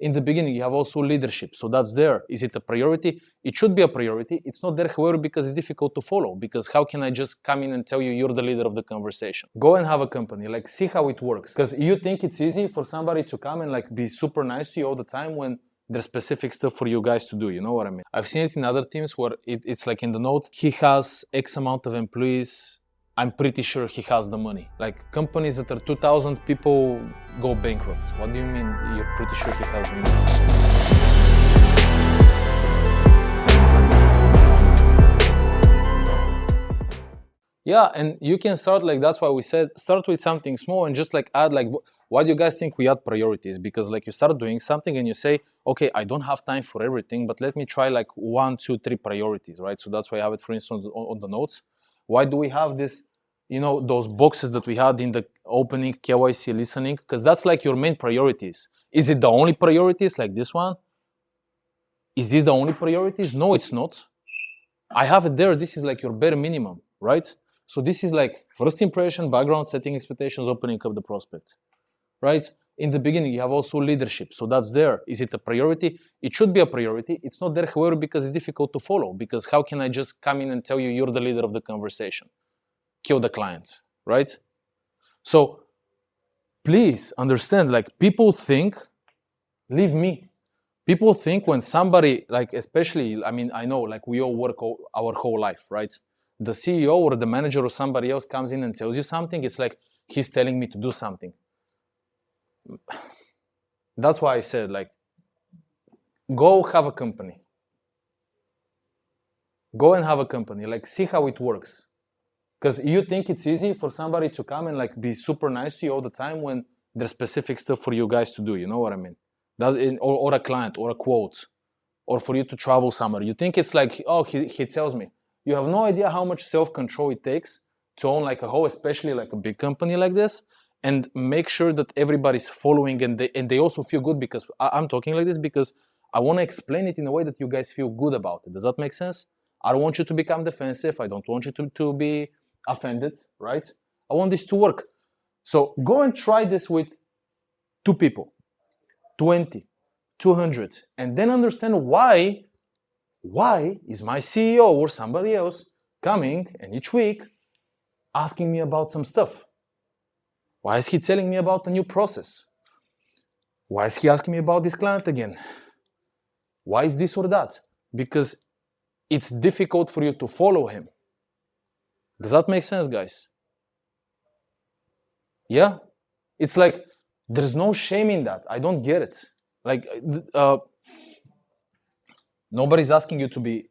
in the beginning, you have also leadership. So that's there. Is it a priority? It should be a priority. It's not there, however, because it's difficult to follow. Because how can I just come in and tell you you're the leader of the conversation? Go and have a company, like see how it works. Because you think it's easy for somebody to come and like be super nice to you all the time when there's specific stuff for you guys to do, you know what I mean? I've seen it in other teams where it's like in the note, he has X amount of employees, I'm pretty sure he has the money. Like companies that are 2,000 people go bankrupt. What do you mean you're pretty sure he has the money? Yeah, and you can start like, that's why we said, start with something small and just like add like, why do you guys think we add priorities? Because like you start doing something and you say, okay, I don't have time for everything, but let me try like 1, 2, 3 priorities, right? So that's why I have it, for instance, on the notes. Why do we have this, you know, those boxes that we had in the opening, KYC listening? Because that's like your main priorities. Is it the only priorities like this one? Is this the only priorities? No, it's not. I have it there. This is like your bare minimum, right? So this is like first impression, background, setting expectations, opening up the prospect, right? In the beginning, you have also leadership. So that's there. Is it a priority? It should be a priority. It's not there, however, because it's difficult to follow. Because how can I just come in and tell you you're the leader of the conversation? Kill the client, right? So please understand, like people think, leave me. People think when somebody, like especially, I mean, I know like we all work our whole life, right? The CEO or the manager or somebody else comes in and tells you something, it's like he's telling me to do something. That's why I said, like, go have a company. Go and have a company, like see how it works. Because you think it's easy for somebody to come and like be super nice to you all the time when there's specific stuff for you guys to do, you know what I mean? Or a client, or a quote, or for you to travel somewhere. You think it's like, oh, he tells me. You have no idea how much self-control it takes to own like a whole, especially like a big company like this, and make sure that everybody's following and they also feel good, because I'm talking like this because I want to explain it in a way that you guys feel good about it. Does that make sense? I don't want you to become defensive. I don't want you to be offended, right? I want this to work. So go and try this with 2 people, 20, 200, and then understand why is my CEO or somebody else coming and each week asking me about some stuff? Why is he telling me about a new process? Why is he asking me about this client again? Why is this or that? Because it's difficult for you to follow him. Does that make sense, guys? Yeah? It's like, there's no shame in that. I don't get it. Like, nobody's asking you to be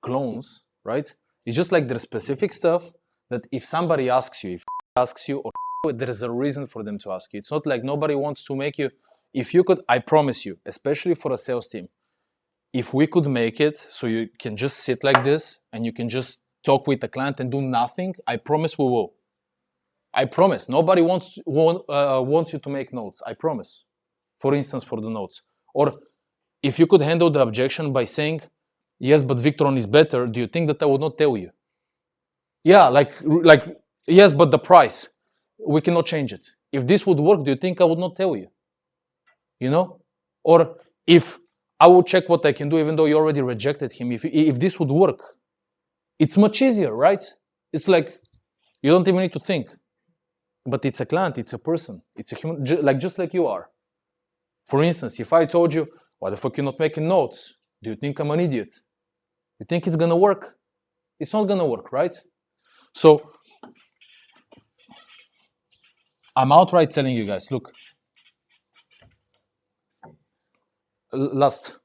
clones, right? It's just like there's specific stuff that if somebody asks you, or there is a reason for them to ask you. It's not like nobody wants to make you, if you could, I promise you, especially for a sales team, if we could make it so you can just sit like this and you can just talk with the client and do nothing, I promise we will. I promise. Nobody wants you to make notes. I promise. For instance, for the notes. Or if you could handle the objection by saying, yes, but Victron is better, do you think that I would not tell you? Yeah, like yes, but the price, we cannot change it. If this would work, do you think I would not tell you? You know? Or if I would check what I can do, even though you already rejected him, if this would work, it's much easier, right? It's like, you don't even need to think. But it's a client, it's a person, it's a human, just like you are. For instance, if I told you, why the fuck you're not making notes? Do you think I'm an idiot? You think it's gonna work? It's not gonna work, right? So, I'm outright telling you guys, look, last,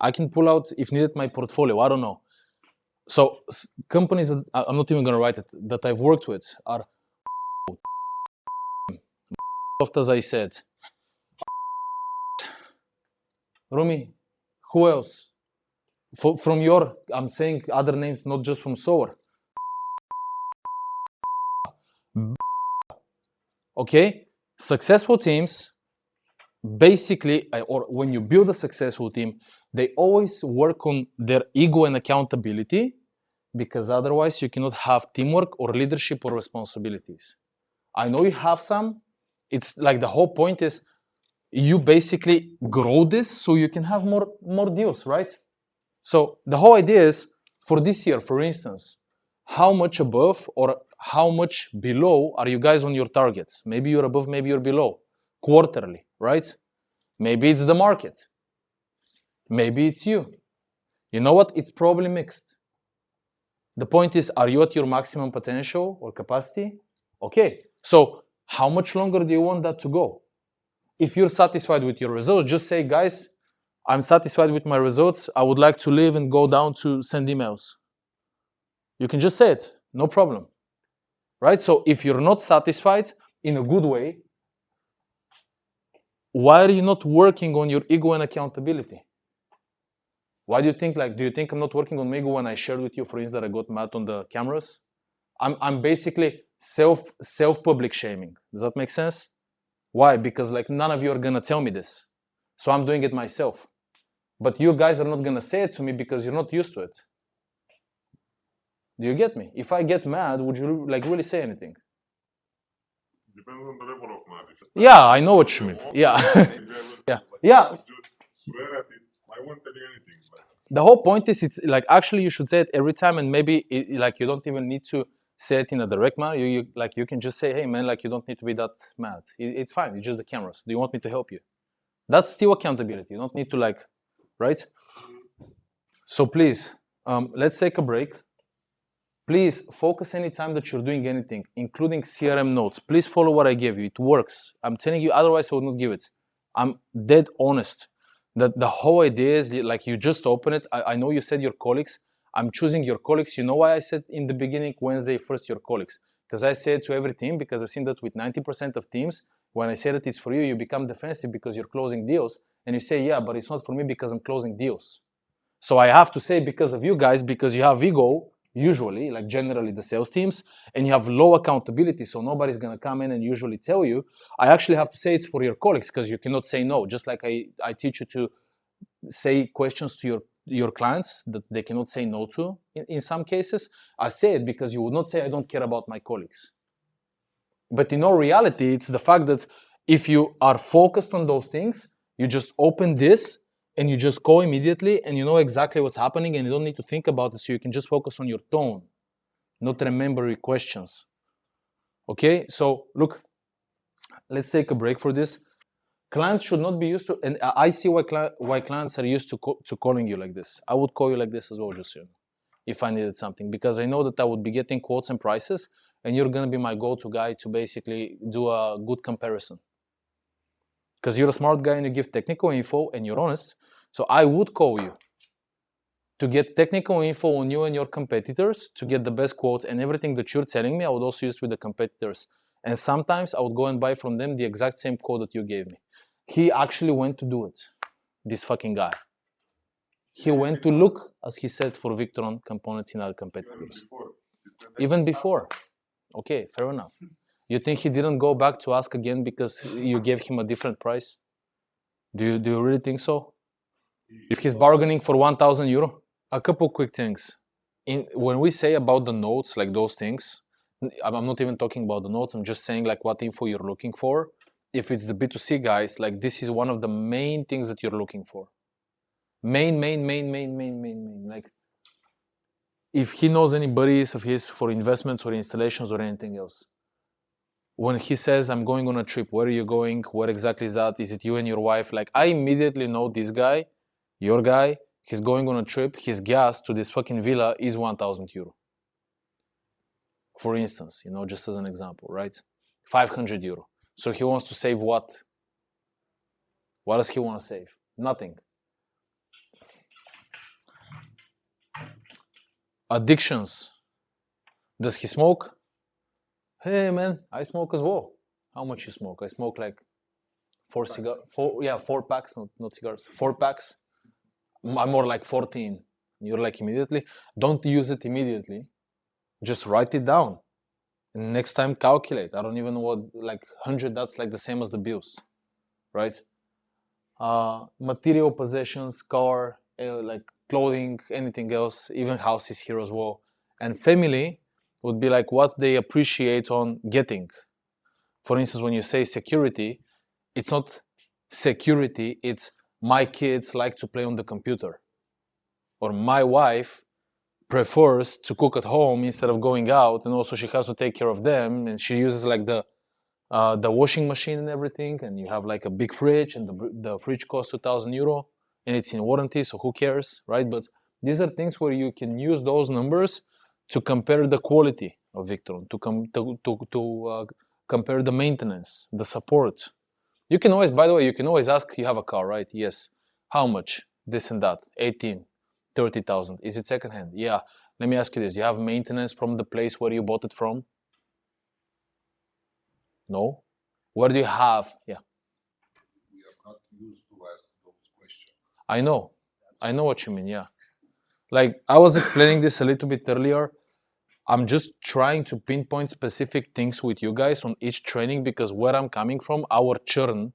I can pull out, if needed, my portfolio, I don't know. So, companies that, I'm not even gonna write it, that I've worked with are, as I said, Rumi, who else? From your, I'm saying other names, not just from SOAR. Okay? Successful teams, basically, or when you build a successful team, they always work on their ego and accountability, because otherwise you cannot have teamwork or leadership or responsibilities. I know you have some. It's like the whole point is you basically grow this so you can have more deals, right? So the whole idea is for this year, for instance, how much above or how much below are you guys on your targets? Maybe you're above, maybe you're below. Quarterly, right? Maybe it's the market. Maybe it's you. You know what? It's probably mixed. The point is, are you at your maximum potential or capacity? Okay. So how much longer do you want that to go? If you're satisfied with your results, just say, guys, I'm satisfied with my results. I would like to leave and go down to send emails. You can just say it, no problem. Right? So if you're not satisfied in a good way, why are you not working on your ego and accountability? Why do you think, do you think I'm not working on my ego when I shared with you, for instance, that I got mad on the cameras? I'm basically self-public shaming. Does that make sense? Why? Because none of you are gonna tell me this. So I'm doing it myself. But you guys are not gonna say it to me because you're not used to it. Do you get me? If I get mad, would you really say anything? Depends on the level of mad. Yeah, I know what you mean. Yeah. Yeah. Swear at it. I won't tell you anything. The whole point is, it's actually you should say it every time, and maybe you don't even need to say it in a direct manner. You can just say, hey man, you don't need to be that mad. It's fine. It's just the cameras. Do you want me to help you? That's still accountability. You don't need to right? So please, let's take a break. Please focus anytime that you're doing anything, including CRM notes. Please follow what I gave you. It works. I'm telling you, otherwise I would not give it. I'm dead honest. That the whole idea is you just open it. I know you said your colleagues. I'm choosing your colleagues. You know why I said in the beginning, Wednesday first, your colleagues? Because I say it to every team, because I've seen that with 90% of teams, when I say that it's for you, you become defensive because you're closing deals. And you say, yeah, but it's not for me because I'm closing deals. So I have to say because of you guys, because you have ego, usually, generally the sales teams, and you have low accountability, so nobody's gonna come in and usually tell you. I actually have to say it's for your colleagues, because you cannot say no. Just like I teach you to say questions to your clients that they cannot say no to in some cases. I say it because you would not say I don't care about my colleagues. But in all reality, it's the fact that if you are focused on those things, you just open this and you just go immediately and you know exactly what's happening and you don't need to think about it, so you can just focus on your tone, not remember your questions. Okay, so look, let's take a break for this. Clients should not be used to, and I see why clients are used to calling you like this. I would call you like this as well, just so you know, if I needed something, because I know that I would be getting quotes and prices, and you're gonna be my go-to guy to basically do a good comparison. Because you're a smart guy and you give technical info and you're honest. So I would call you to get technical info on you and your competitors, to get the best quote, and everything that you're telling me, I would also use with the competitors. And sometimes I would go and buy from them the exact same quote that you gave me. He actually went to do it, this fucking guy. He went to look, as he said, for Victron components in our competitors. Even before. Okay, fair enough. You think he didn't go back to ask again because you gave him a different price? Do you really think so? If he's bargaining for 1,000 euro? A couple quick things. When we say about the notes, those things, I'm not even talking about the notes, I'm just saying what info you're looking for. If it's the B2C guys, this is one of the main things that you're looking for. Main. If he knows any buddies of his for investments or installations or anything else, when he says, I'm going on a trip, where are you going? Where exactly is that? Is it you and your wife? I immediately know this guy, your guy, he's going on a trip. His gas to this fucking villa is 1,000 euro. For instance, just as an example, right? 500 euro. So he wants to save what? What does he want to save? Nothing. Addictions. Does he smoke? Hey man, I smoke as well. How much you smoke? I smoke 4 cigars. 4 packs, not cigars. 4 packs. I'm more 14. You're immediately. Don't use it immediately. Just write it down. And next time calculate. I don't even know what 100. That's the same as the bills, right? Material possessions, car, clothing, anything else, even houses here as well. And family would be what they appreciate on getting. For instance, when you say security, it's not security, it's my kids like to play on the computer, or my wife prefers to cook at home instead of going out, and also she has to take care of them, and she uses like the washing machine and everything, and you have like a big fridge, and the fridge costs 2,000 euro, and it's in warranty, so who cares, right? But these are things where you can use those numbers to compare the quality of Victron, to compare the maintenance, the support. You can always, by the way, you can always ask, you have a car, right? Yes. How much? This and that. 18, 30,000. Is it secondhand? Yeah. Let me ask you this. Do you have maintenance from the place where you bought it from? No. Where do you have? Yeah. We are not used to ask those questions. I know. I know what you mean. Yeah. Like I was explaining this a little bit earlier. I'm just trying to pinpoint specific things with you guys on each training, because where I'm coming from, our churn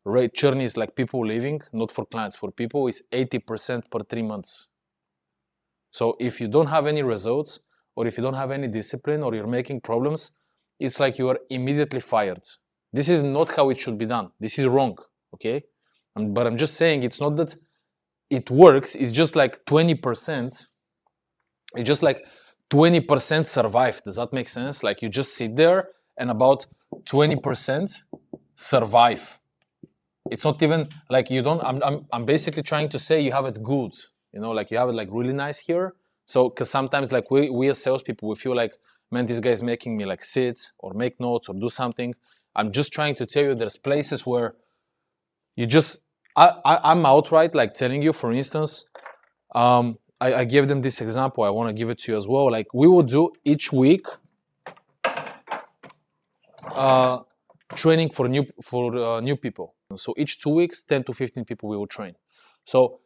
rate, churn is like people leaving, not for clients, for people, is 80% per 3 months. So if you don't have any results, or if you don't have any discipline, or you're making problems, it's like you are immediately fired. This is not how it should be done. This is wrong, okay? But I'm just saying, it's not that it works, it's just like 20%. It's just like 20% survive. Does that make sense? Like you just sit there and about 20% survive. It's not even like you don't, I'm basically trying to say you have it good, you know, like you have it like really nice here. So, cause sometimes like we as salespeople, we feel like, man, this guy's making me like sit or make notes or do something. I'm just trying to tell you there's places where you just, I'm outright like telling you, for instance, I gave them this example. I want to give it to you as well. Like we will do each week training for new people. So each 2 weeks, 10 to 15 people we will train. So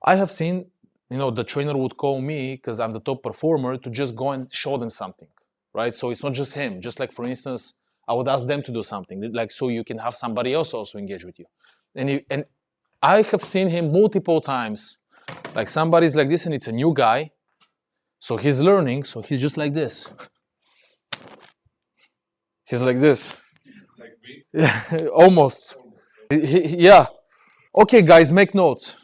I have seen, you know, the trainer would call me because I'm the top performer to just go and show them something, right? So it's not just him. Just like, for instance, I would ask them to do something, like so you can have somebody else also engage with you. And I have seen him multiple times. Like somebody's like this and it's a new guy. So he's learning. So he's just like this. He's like this. Like me? Yeah, almost. Yeah. Okay, guys, make notes.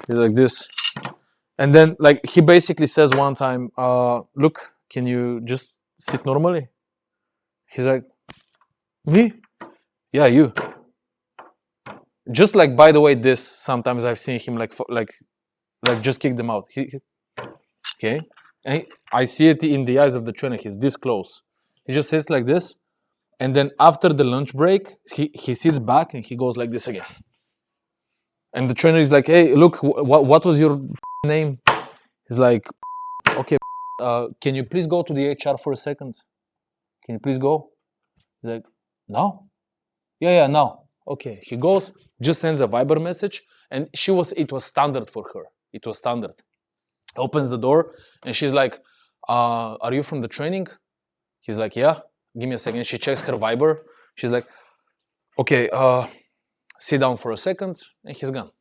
He's like this. And then like he basically says one time, look, can you just sit normally? He's like, me? Yeah, you. Just like, by the way, this, sometimes I've seen him like just kick them out. Okay? And I see it in the eyes of the trainer. He's this close. He just sits like this. And then after the lunch break, he sits back and he goes like this again. And the trainer is like, hey, look, what was your name? He's like, okay, can you please go to the HR for a second? Can you please go? He's like, no? Yeah, now. Okay, he goes, just sends a Viber message, and it was standard for her. It was standard. Opens the door, and she's like, are you from the training? He's like, yeah. Give me a second. She checks her Viber. She's like, okay, sit down for a second, and he's gone.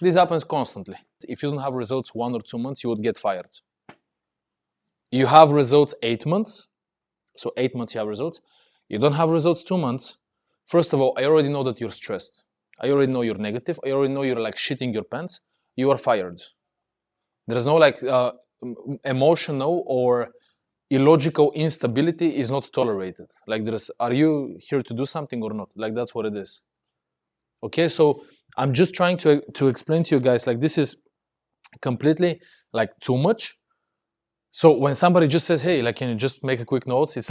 This happens constantly. If you don't have results 1 or 2 months, you would get fired. You have results 8 months, so 8 months you have results. You don't have results 2 months. First of all, I already know that you're stressed. I already know you're negative. I already know you're like shitting your pants. You are fired. There's no like emotional or illogical instability is not tolerated. Like are you here to do something or not? Like that's what it is. Okay, so I'm just trying to explain to you guys, like this is completely like too much. So when somebody just says, hey, like, can you just make a quick notes? It's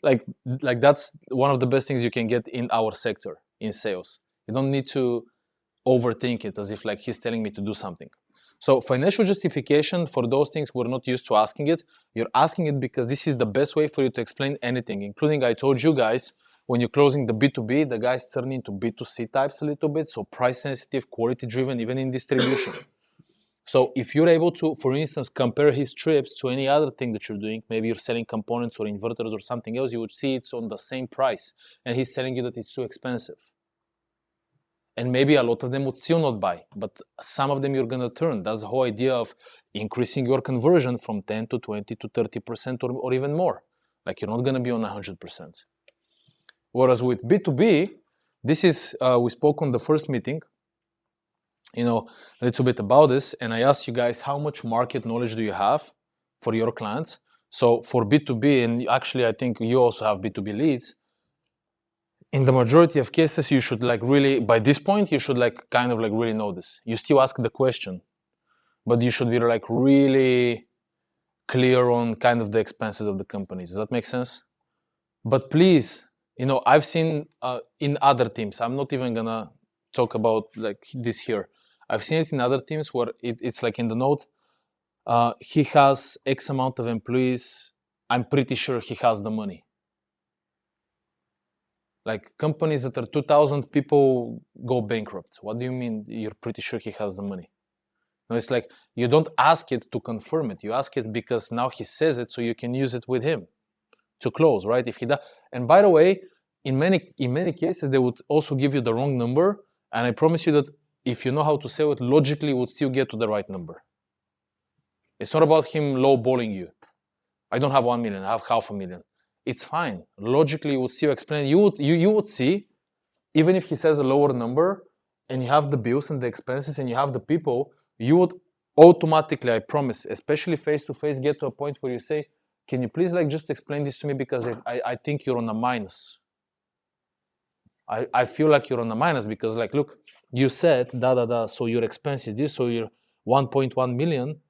like, like that's one of the best things you can get in our sector, in sales. You don't need to overthink it as if like he's telling me to do something. So financial justification, for those things we're not used to asking it, you're asking it because this is the best way for you to explain anything, including I told you guys, when you're closing the B2B, the guys turn into B2C types a little bit, so price sensitive, quality driven, even in distribution. So if you're able to, for instance, compare his trips to any other thing that you're doing, maybe you're selling components or inverters or something else, you would see it's on the same price, and he's telling you that it's too expensive. And maybe a lot of them would still not buy, but some of them you're gonna turn. That's the whole idea of increasing your conversion from 10 to 20 to 30% or even more. Like you're not gonna be on 100%. Whereas with B2B, this is, we spoke on the first meeting, you know, a little bit about this, and I asked you guys how much market knowledge do you have for your clients. So for B2B, and actually I think you also have B2B leads, in the majority of cases, you should like really, by this point, you should like kind of like really know this. You still ask the question, but you should be like really clear on kind of the expenses of the companies. Does that make sense? But please, you know, I've seen in other teams, I'm not even gonna talk about like this here. I've seen it in other teams where it's like in the note, he has X amount of employees. I'm pretty sure he has the money. Like companies that are 2,000 people go bankrupt. What do you mean you're pretty sure he has the money? No, it's like you don't ask it to confirm it. You ask it because now he says it, so you can use it with him to close, right? If he does. And by the way, in many cases, they would also give you the wrong number. And I promise you that if you know how to sell it, logically, you would still get to the right number. It's not about him lowballing you. I don't have 1 million, I have 500,000. It's fine. Logically, you would still explain. You would see, even if he says a lower number, and you have the bills and the expenses, and you have the people, you would automatically, I promise, especially face-to-face, get to a point where you say, can you please like just explain this to me, because I think you're on a minus. I feel like you're on a minus because like, look, you said so your expense is this, so you're 1.1 million,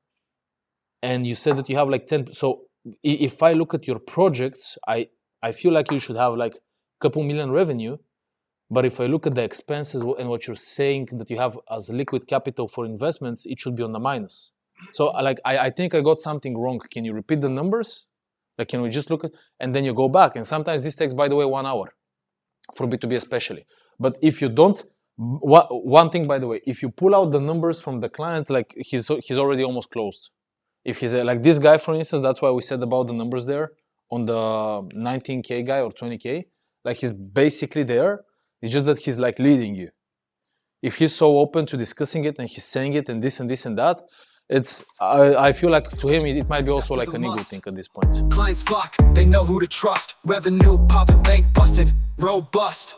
and you said that you have like 10. So if I look at your projects, I feel like you should have like a couple million revenue. But if I look at the expenses and what you're saying that you have as liquid capital for investments, it should be on the minus. So like I think I got something wrong. Can you repeat the numbers? Like, can we just look at, and then you go back. And sometimes this takes, by the way, 1 hour for B2B especially. But if you don't, one thing, by the way, if you pull out the numbers from the client, like he's already almost closed. If he's like this guy, for instance, that's why we said about the numbers there on the 19K guy or 20K, like he's basically there. It's just that he's like leading you. If he's so open to discussing it and he's saying it and this and this and that, it's I feel like to him it might be also like an ego thing at this point. Clients flock, they know who to trust. Revenue popping, bank busted, robust.